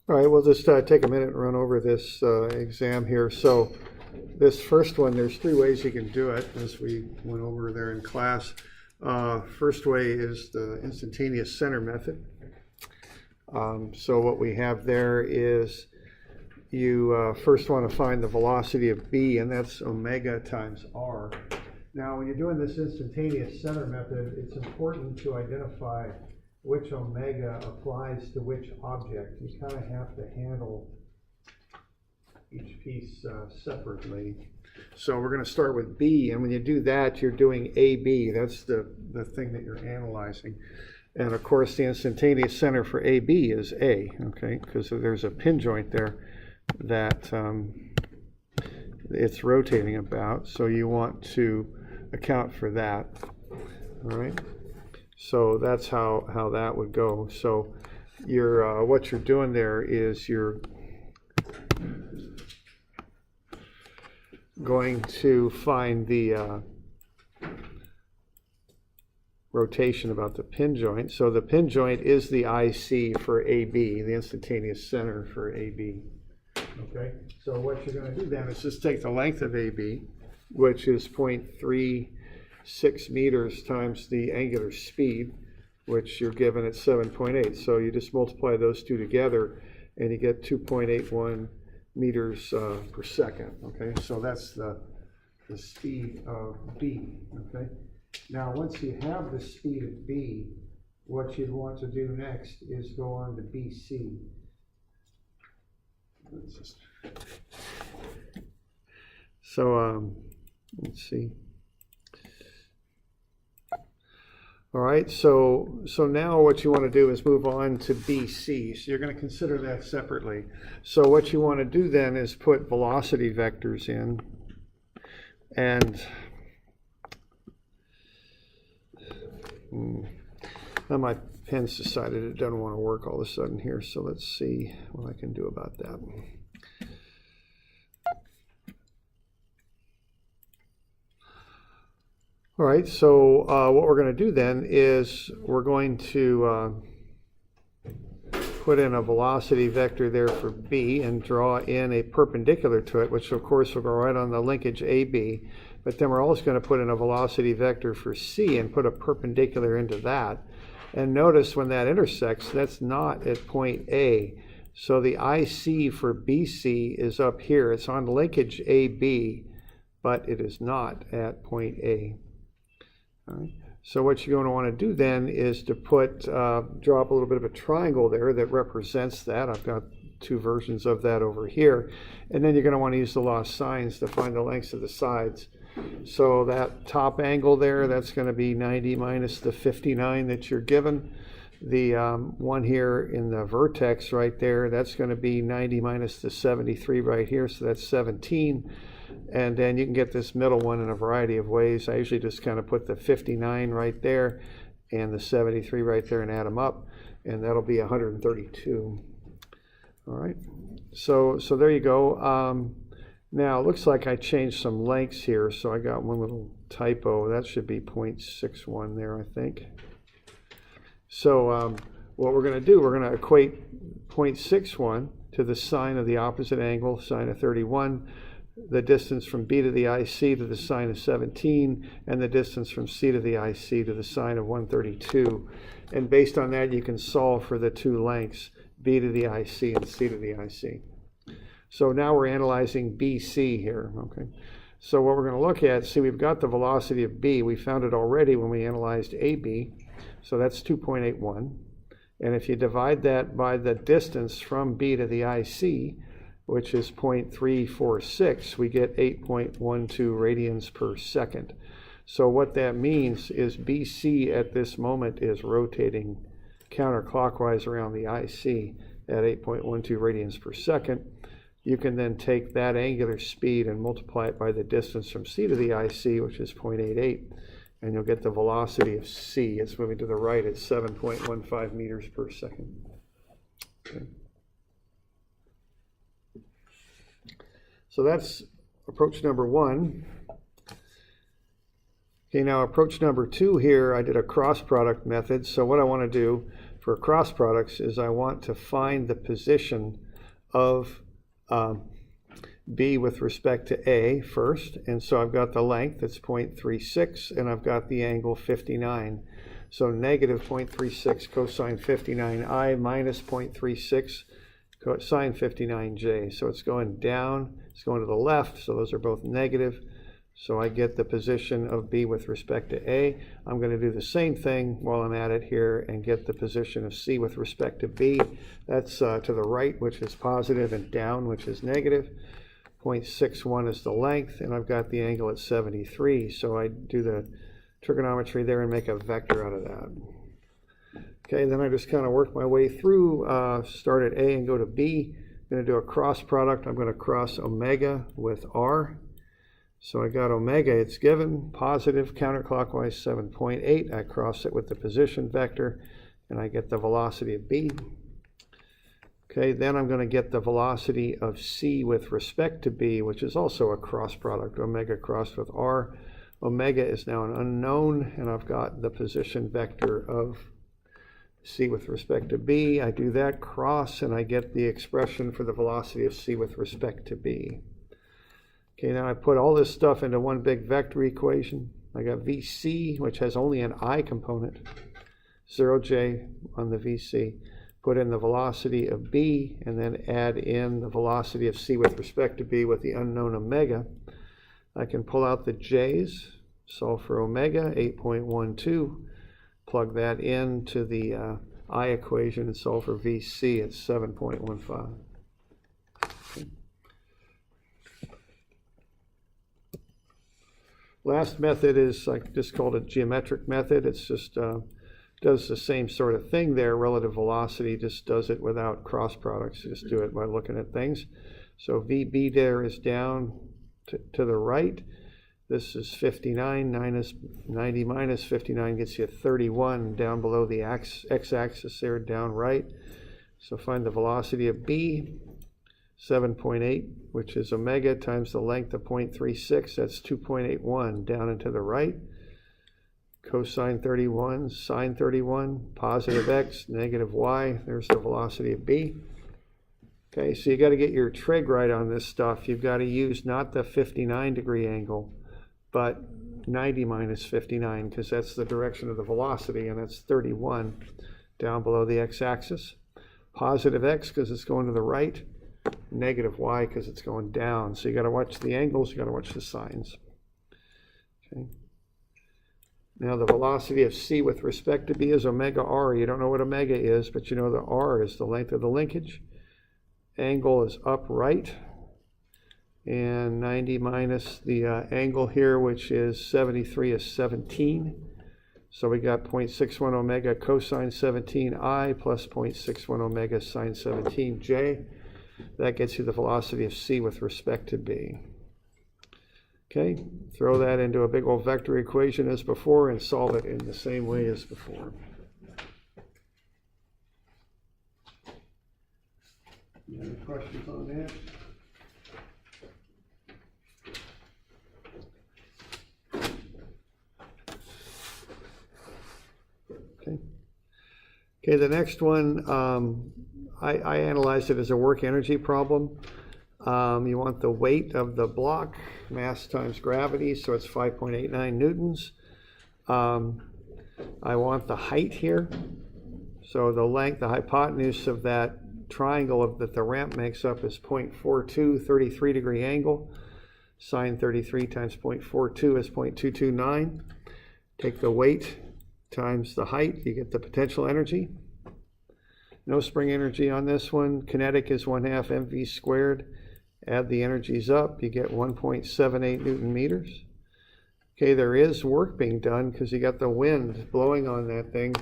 All right, we'll just take a minute and run over this exam here. So this first one, there's three ways you can do it, as we went over there in class. First way is the instantaneous center method. So what we have there is you first want to find the velocity of B, and that's omega times r. Now, when you're doing this instantaneous center method, it's important to identify which omega applies to which object. You kind of have to handle each piece separately. So we're going to start with B, and when you do that, you're doing AB. That's the thing that you're analyzing. And of course, the instantaneous center for AB is A, okay, because there's a pin joint there that it's rotating about. So you want to account for that, all right? So that's how that would go. So you're what you're doing there is you're going to find the rotation about the pin joint. So the pin joint is the IC for AB, the instantaneous center for AB. Okay, so what you're going to do then is just take the length of AB, which is 0.36 meters times the angular speed, which you're given at 7.8. So you just multiply those two together and you get 2.81 meters per second. Okay, so that's the speed of B. Okay, now once you have the speed of B, what you'd want to do next is go on to BC. So let's see. All right, so now what you want to do is move on to BC. So you're going to consider that separately. So what you want to do then is put velocity vectors in, and now my pen's decided it doesn't want to work all of a sudden here, so let's see what I can do about that. All right, so what we're going to do then is we're going to put in a velocity vector there for B and draw in a perpendicular to it, which of course will go right on the linkage AB. But then we're also going to put in a velocity vector for C and put a perpendicular into that. And notice when that intersects, that's not at point A. So the IC for BC is up here. It's on linkage AB, but it is not at point A. All right. So what you're going to want to do then is to put, draw up a little bit of a triangle there that represents that. I've got two versions of that over here. And then you're going to want to use the law of sines to find the lengths of the sides. So that top angle there, that's going to be 90 minus the 59 that you're given. The one here in the vertex right there, that's going to be 90 minus the 73 right here, so that's 17. And then you can get this middle one in a variety of ways. I usually just kind of put the 59 right there and the 73 right there and add them up, and that'll be 132. All right, so there you go. Now, it looks like I changed some lengths here, so I got one little typo. That should be 0.61 there, I think. So what we're going to do, we're going to equate 0.61 to the sine of the opposite angle, sine of 31, the distance from B to the IC to the sine of 17, and the distance from C to the IC to the sine of 132. And based on that, you can solve for the two lengths, B to the IC and C to the IC. So now we're analyzing BC here, okay? So what we're going to look at, see, we've got the velocity of B. We found it already when we analyzed AB, so that's 2.81. And if you divide that by the distance from B to the IC, which is 0.346, we get 8.12 radians per second. So what that means is BC at this moment is rotating counterclockwise around the IC at 8.12 radians per second. You can then take that angular speed and multiply it by the distance from C to the IC, which is 0.88, and you'll get the velocity of C. It's moving to the right at 7.15 meters per second. Okay. So that's approach number one. Okay, now approach number two here, I did a cross product method. So what I want to do, for cross products is I want to find the position of B with respect to A first. And so I've got the length, it's 0.36, and I've got the angle 59. So negative 0.36 cosine 59I minus 0.36 sine 59J. So it's going down, it's going to the left, so those are both negative. So I get the position of B with respect to A. I'm going to do the same thing while I'm at it here and get the position of C with respect to B. That's to the right, which is positive, and down, which is negative. 0.61 is the length, and I've got the angle at 73. So I do the trigonometry there and make a vector out of that. Okay, then I just kind of work my way through, start at A and go to B. I'm going to do a cross product. I'm going to cross omega with R. So I got omega, it's given, positive, counterclockwise 7.8. I cross it with the position vector, and I get the velocity of B. Okay, then I'm going to get the velocity of C with respect to B, which is also a cross product, omega crossed with R. Omega is now an unknown, and I've got the position vector of C with respect to B. I do that cross, and I get the expression for the velocity of C with respect to B. Okay, now I put all this stuff into one big vector equation. I got VC, which has only an I component, 0J on the VC. Put in the velocity of B, and then add in the velocity of C with respect to B with the unknown omega. I can pull out the J's, solve for omega, 8.12. Plug that into the I equation and solve for VC at 7.15. Okay. Last method is just called a geometric method. It's just does the same sort of thing there. Relative velocity just does it without cross products. Just do it by looking at things. So VB there is down to the right. This is 59 minus 90 minus 59 gets you 31 down below the x-axis there, down right. So find the velocity of B, 7.8, which is omega times the length of 0.36. That's 2.81 down and to the right. Cosine 31, sine 31, positive x, negative y. There's the velocity of B. Okay, so you got to get your trig right on this stuff. You've got to use not the 59-degree angle, but 90 minus 59, because that's the direction of the velocity, and that's 31 down below the x-axis. Positive x because it's going to the right, negative y because it's going down. So you got to watch the angles, you got to watch the signs. Okay. Now the velocity of C with respect to B is omega r. You don't know what omega is, but you know the r is the length of the linkage. Angle is upright, and 90 minus the angle here, which is 73, is 17. So we got 0.61 omega cosine 17I plus 0.61 omega sine 17J. That gets you the velocity of C with respect to B. Okay, throw that into a big old vector equation as before and solve it in the same way as before. Any questions on that? Okay, the next one, I analyzed it as a work energy problem. You want the weight of the block, mass times gravity, so it's 5.89 newtons. I want the height here. So the length, the hypotenuse of that triangle that the ramp makes up is 0.42, 33-degree angle. Sine 33 times 0.42 is 0.229. Take the weight times the height, you get the potential energy. No spring energy on this one. Kinetic is 1/2 mv squared. Add the energies up, you get 1.78 Newton meters. Okay, there is work being done because you got the wind blowing on that thing.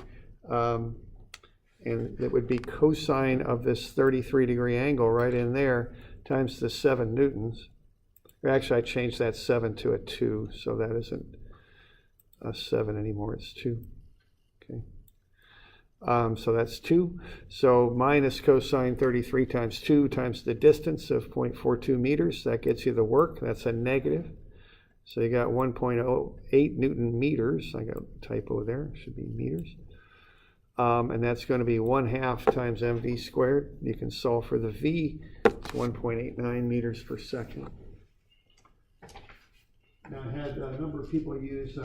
And it would be cosine of this 33-degree angle right in there times the 7 newtons. Or actually, I changed that 7 to a 2, so that isn't a 7 anymore, it's 2. Okay. So that's 2. So minus cosine 33 times 2 times the distance of 0.42 meters. That gets you the work. That's a negative. So you got 1.08 Newton meters. I got a typo there. It should be meters. and that's going to be 1/2 times mv squared. You can solve for the v. It's 1.89 meters per second. Now, I had a number of people use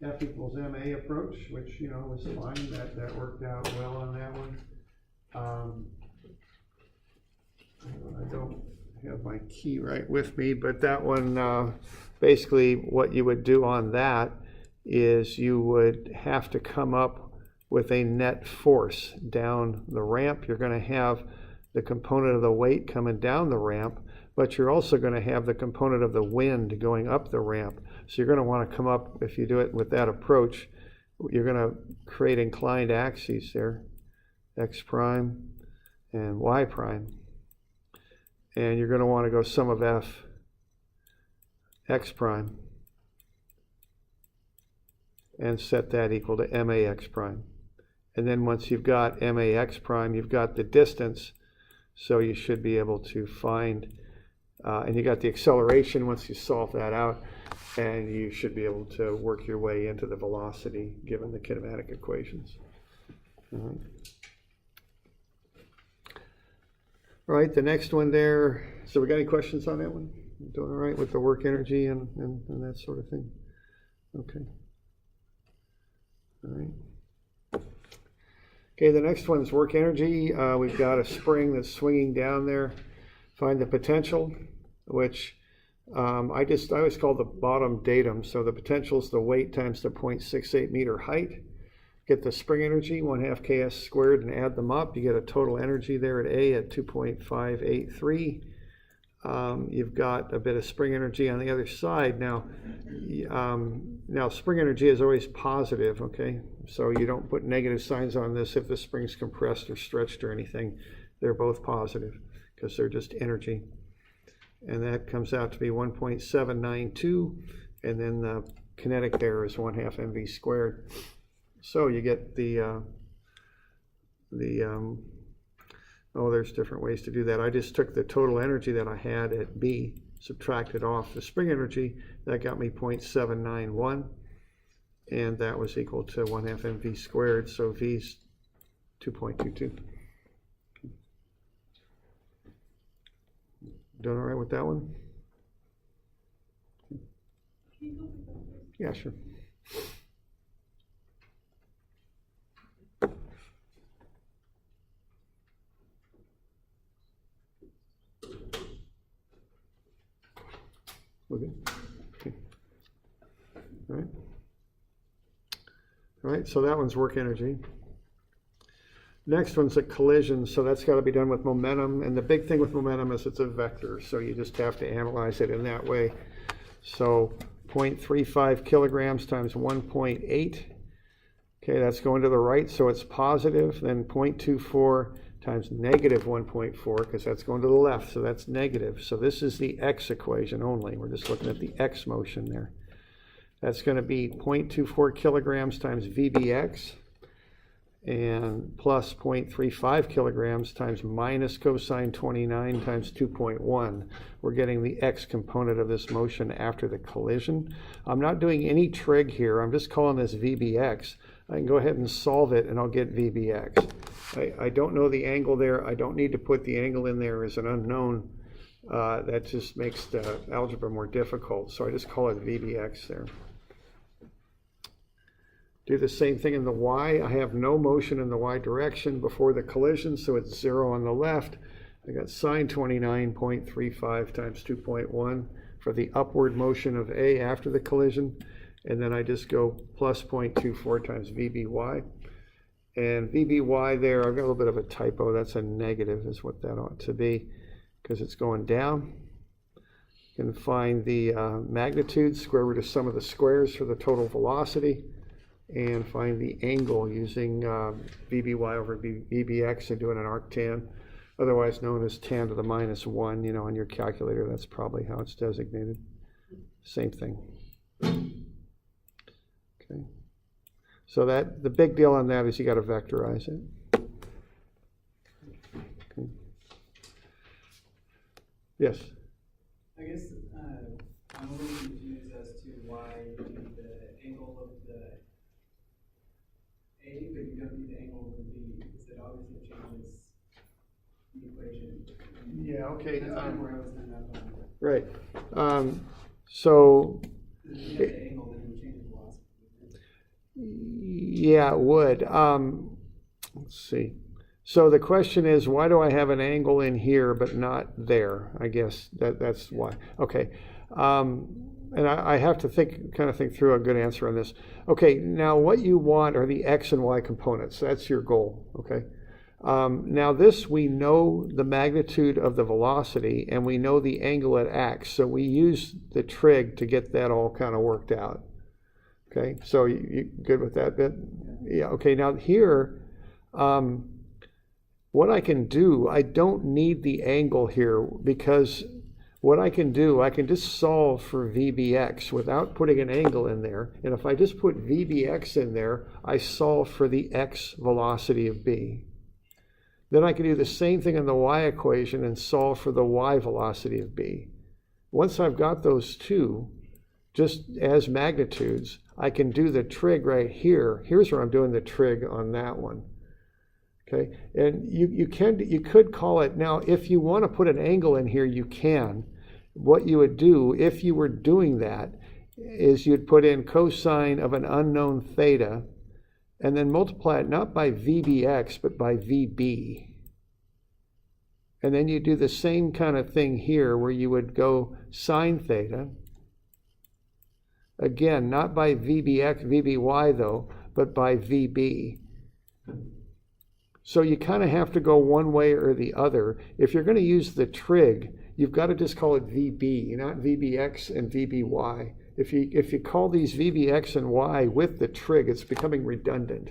F equals ma approach, which, you know, was fine. That worked out well on that one. I don't have my key right with me, but that one, basically what you would do on that is you would have to come up with a net force down the ramp. You're going to have the component of the weight coming down the ramp, but you're also going to have the component of the wind going up the ramp. So you're going to want to come up, if you do it with that approach, you're going to create inclined axes there, x prime and y prime. And you're going to want to go sum of f x prime and set that equal to max prime. And then once you've got max prime, you've got the distance, so you should be able to find, and you got the acceleration once you solve that out, and you should be able to work your way into the velocity given the kinematic equations. All right, the next one there. So we got any questions on that one? Doing all right with the work energy and that sort of thing? Okay. All right. Okay, the next one is work energy. We've got a spring that's swinging down there. Find the potential, which I always call the bottom datum. So the potential is the weight times the 0.68 meter height. Get the spring energy, 1/2 ks squared, and add them up. You get a total energy there at A at 2.583. You've got a bit of spring energy on the other side. Now spring energy is always positive, okay? So you don't put negative signs on this if the spring's compressed or stretched or anything. They're both positive because they're just energy. And that comes out to be 1.792, and then the kinetic there is 1/2 mv squared. So you get there's different ways to do that. I just took the total energy that I had at B, subtracted off the spring energy. That got me 0.791, and that was equal to 1/2 mv squared, so V's 2.22. Doing all right with that one? Yeah, sure. Okay. All right. All right, so that one's work energy. Next one's a collision, so that's got to be done with momentum, and the big thing with momentum is it's a vector, so you just have to analyze it in that way. So 0.35 kilograms times 1.8, okay, that's going to the right, so it's positive. Then 0.24 times negative 1.4, because that's going to the left, so that's negative. So this is the x equation only. We're just looking at the x motion there. That's going to be 0.24 kilograms times VBX, and plus 0.35 kilograms times minus cosine 29 times 2.1. We're getting the x component of this motion after the collision. I'm not doing any trig here. I'm just calling this VBX. I can go ahead and solve it, and I'll get VBX. I don't know the angle there. I don't need to put the angle in there as an unknown. That just makes the algebra more difficult, so I just call it VBX there. Do the same thing in the y. I have no motion in the y direction before the collision, so it's 0 on the left. I got sine 29.35 times 2.1 for the upward motion of A after the collision. And then I just go plus 0.24 times VBY. And VBY there, I've got a little bit of a typo. That's a negative is what that ought to be, because it's going down. You can find the magnitude, square root of sum of the squares for the total velocity, and find the angle using VBY over VBX and doing an arctan, otherwise known as tan to the minus 1, you know, on your calculator. That's probably how it's designated. Same thing. Okay. So that the big deal on that is you got to vectorize it. Okay. Yes? I guess I'm a little confused as to why the angle of the A, but you don't need the angle over B, because it obviously changes the equation. Yeah, okay. That's kind of where I was hung up on. Right. So, If you have the angle, then it would change the velocity. yeah, it would. Let's see. So the question is, why do I have an angle in here but not there? I guess that's why. Okay. And I have to kind of think through a good answer on this. Okay, now what you want are the x and y components. That's your goal, okay? Now this, we know the magnitude of the velocity and we know the angle it acts. So we use the trig to get that all kind of worked out. Okay, so you good with that bit? Yeah, okay, now here, what I can do, I don't need the angle here, because what I can do, I can just solve for VBX without putting an angle in there. And if I just put VBX in there, I solve for the x velocity of B. Then I can do the same thing in the y equation and solve for the y velocity of B. Once I've got those two, just as magnitudes, I can do the trig right here. Here's where I'm doing the trig on that one. Okay, and you could call it, now if you want to put an angle in here, you can. What you would do if you were doing that is you'd put in cosine of an unknown theta and then multiply it not by VBX but by VB. And then you do the same kind of thing here where you would go sine theta. Again, not by VBX, VBY though, but by VB. So you kind of have to go one way or the other. If you're going to use the trig, you've got to just call it VB, not VBX and VBY. If you call these VBX and Y with the trig, it's becoming redundant.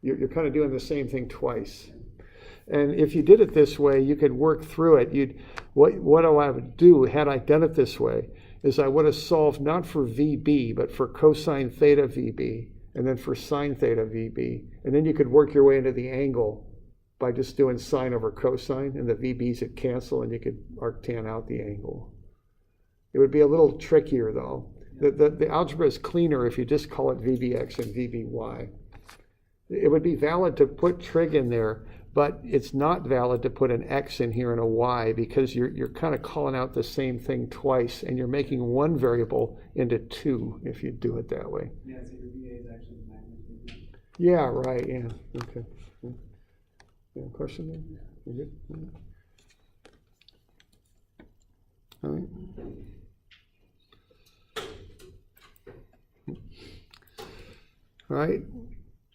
You're kind of doing the same thing twice. And if you did it this way, you could work through it. What I would do, had I done it this way, is I would have solved not for VB, but for cosine theta VB, and then for sine theta VB. And then you could work your way into the angle by just doing sine over cosine, and the VB's would cancel, and you could arctan out the angle. It would be a little trickier, though. The algebra is cleaner if you just call it VBX and VBY. It would be valid to put trig in there, but it's not valid to put an X in here and a Y, because you're kind of calling out the same thing twice, and you're making one variable into two if you do it that way. Yeah, so your VA is actually the magnitude. Yeah, right, yeah, okay. Yeah, question there? You good? All right. All right.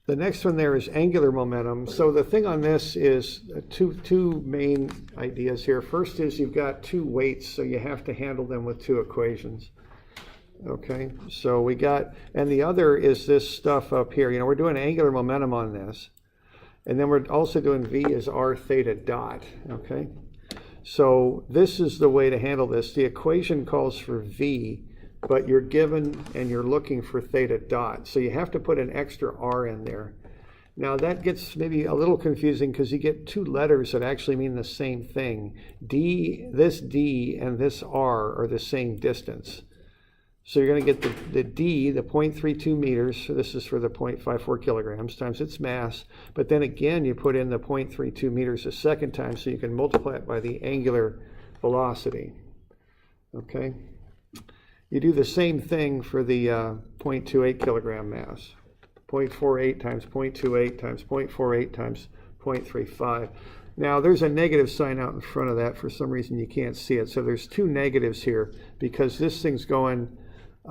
The next one there is angular momentum. So the thing on this is two main ideas here. First is you've got two weights, so you have to handle them with two equations. Okay, so we got, and the other is this stuff up here. You know, we're doing angular momentum on this. And then we're also doing V is R theta dot, okay? So this is the way to handle this. The equation calls for V, but you're given and you're looking for theta dot. So you have to put an extra R in there. Now that gets maybe a little confusing because you get two letters that actually mean the same thing. This D and this R are the same distance. So you're going to get the D, the 0.32 meters, so this is for the 0.54 kilograms, times its mass. But then again, you put in the 0.32 meters a second time, so you can multiply it by the angular velocity. Okay? You do the same thing for the 0.28 kilogram mass. 0.48 times 0.28 times 0.48 times 0.35. Now, there's a negative sign out in front of that. For some reason, you can't see it. So there's two negatives here because this thing's going...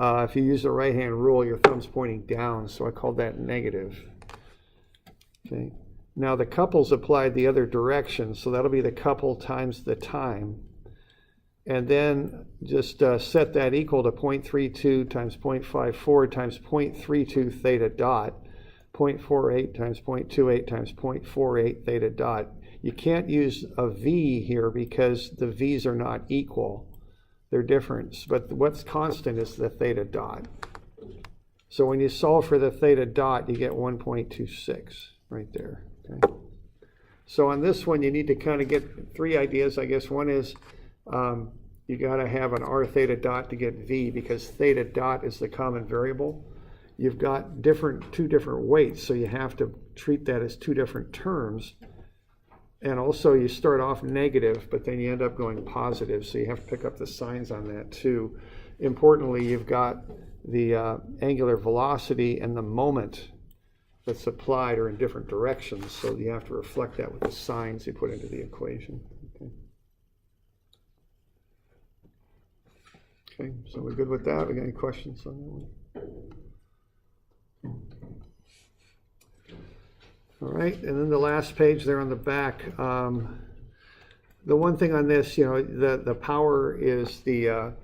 if you use the right-hand rule, your thumb's pointing down, so I called that negative. Okay. Now the couple's applied the other direction, so that'll be the couple times the time. And then just set that equal to 0.32 times 0.54 times 0.32 theta dot, 0.48 times 0.28 times 0.48 theta dot. You can't use a V here because the V's are not equal. They're different, but what's constant is the theta dot. So when you solve for the theta dot, you get 1.26 right there. Okay. So on this one, you need to kind of get three ideas, I guess. One is you got to have an R theta dot to get V because theta dot is the common variable. you've got two different weights, so you have to treat that as two different terms. And also you start off negative, but then you end up going positive, so you have to pick up the signs on that too. Importantly, you've got the angular velocity and the moment that's applied are in different directions, so you have to reflect that with the signs you put into the equation. Okay, so we're good with that? We got any questions on that one? All right, and then the last page there on the back. The one thing on this, the power is the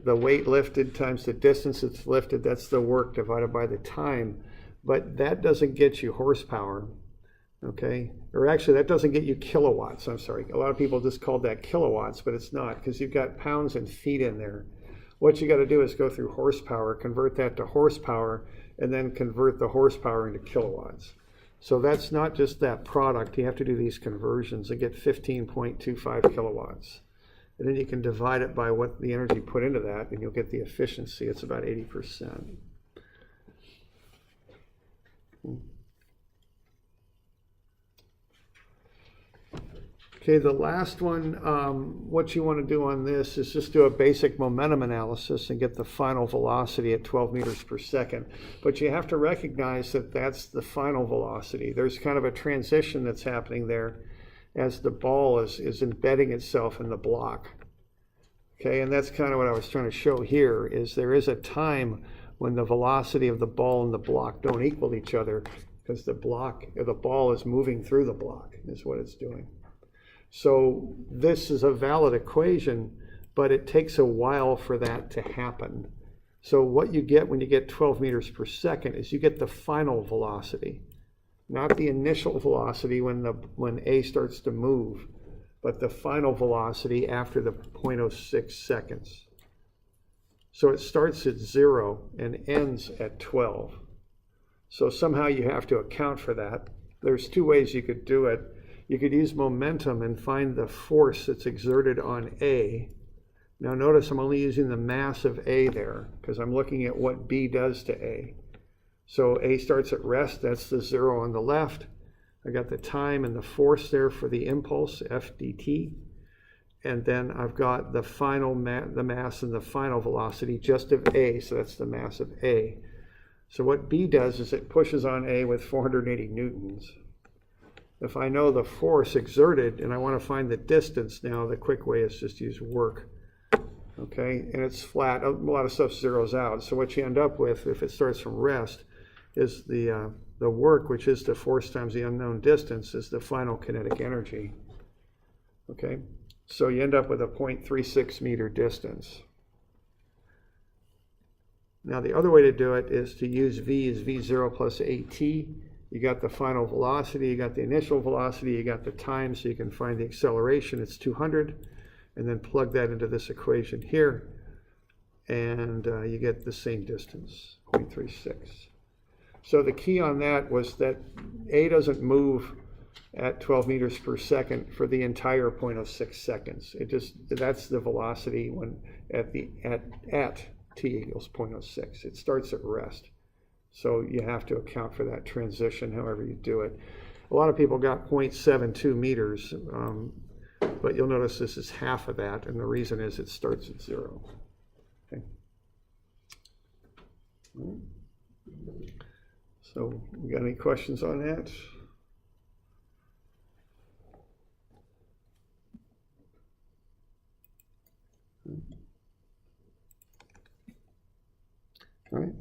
weight lifted times the distance it's lifted. That's the work divided by the time. But that doesn't get you horsepower, okay? Or actually, that doesn't get you kilowatts. I'm sorry. A lot of people just call that kilowatts, but it's not, because you've got pounds and feet in there. What you got to do is go through horsepower, convert that to horsepower, and then convert the horsepower into kilowatts. So that's not just that product. You have to do these conversions and get 15.25 kilowatts. And then you can divide it by what the energy put into that, and you'll get the efficiency. It's about 80%. Okay, the last one, what you want to do on this is just do a basic momentum analysis and get the final velocity at 12 meters per second. But you have to recognize that that's the final velocity. There's kind of a transition that's happening there as the ball is embedding itself in the block. Okay, and that's kind of what I was trying to show here, is there is a time when the velocity of the ball and the block don't equal each other, because the ball is moving through the block, is what it's doing. So this is a valid equation, but it takes a while for that to happen. So what you get when you get 12 meters per second is you get the final velocity, not the initial velocity when A starts to move, but the final velocity after the 0.06 seconds. So it starts at 0 and ends at 12. So somehow you have to account for that. There's two ways you could do it. You could use momentum and find the force that's exerted on A. Now notice I'm only using the mass of A there, because I'm looking at what B does to A. So A starts at rest, that's the 0 on the left. I got the time and the force there for the impulse, F dt. And then I've got the final the mass and the final velocity just of A, so that's the mass of A. So what B does is it pushes on A with 480 newtons. If I know the force exerted and I want to find the distance now, the quick way is just use work. Okay, and it's flat. A lot of stuff zeroes out. So what you end up with, if it starts from rest, is the work, which is the force times the unknown distance, is the final kinetic energy. Okay, so you end up with a 0.36 meter distance. Now the other way to do it is to use V as V0 plus AT. You got the final velocity, you got the initial velocity, you got the time, so you can find the acceleration. It's 200, and then plug that into this equation here, and you get the same distance, 0.36. So the key on that was that A doesn't move at 12 meters per second for the entire 0.06 seconds. That's the velocity when at t equals 0.06. It starts at rest. So you have to account for that transition however you do it. A lot of people got 0.72 meters, but you'll notice this is half of that, and the reason is it starts at 0. Okay. So we got any questions on that? All right.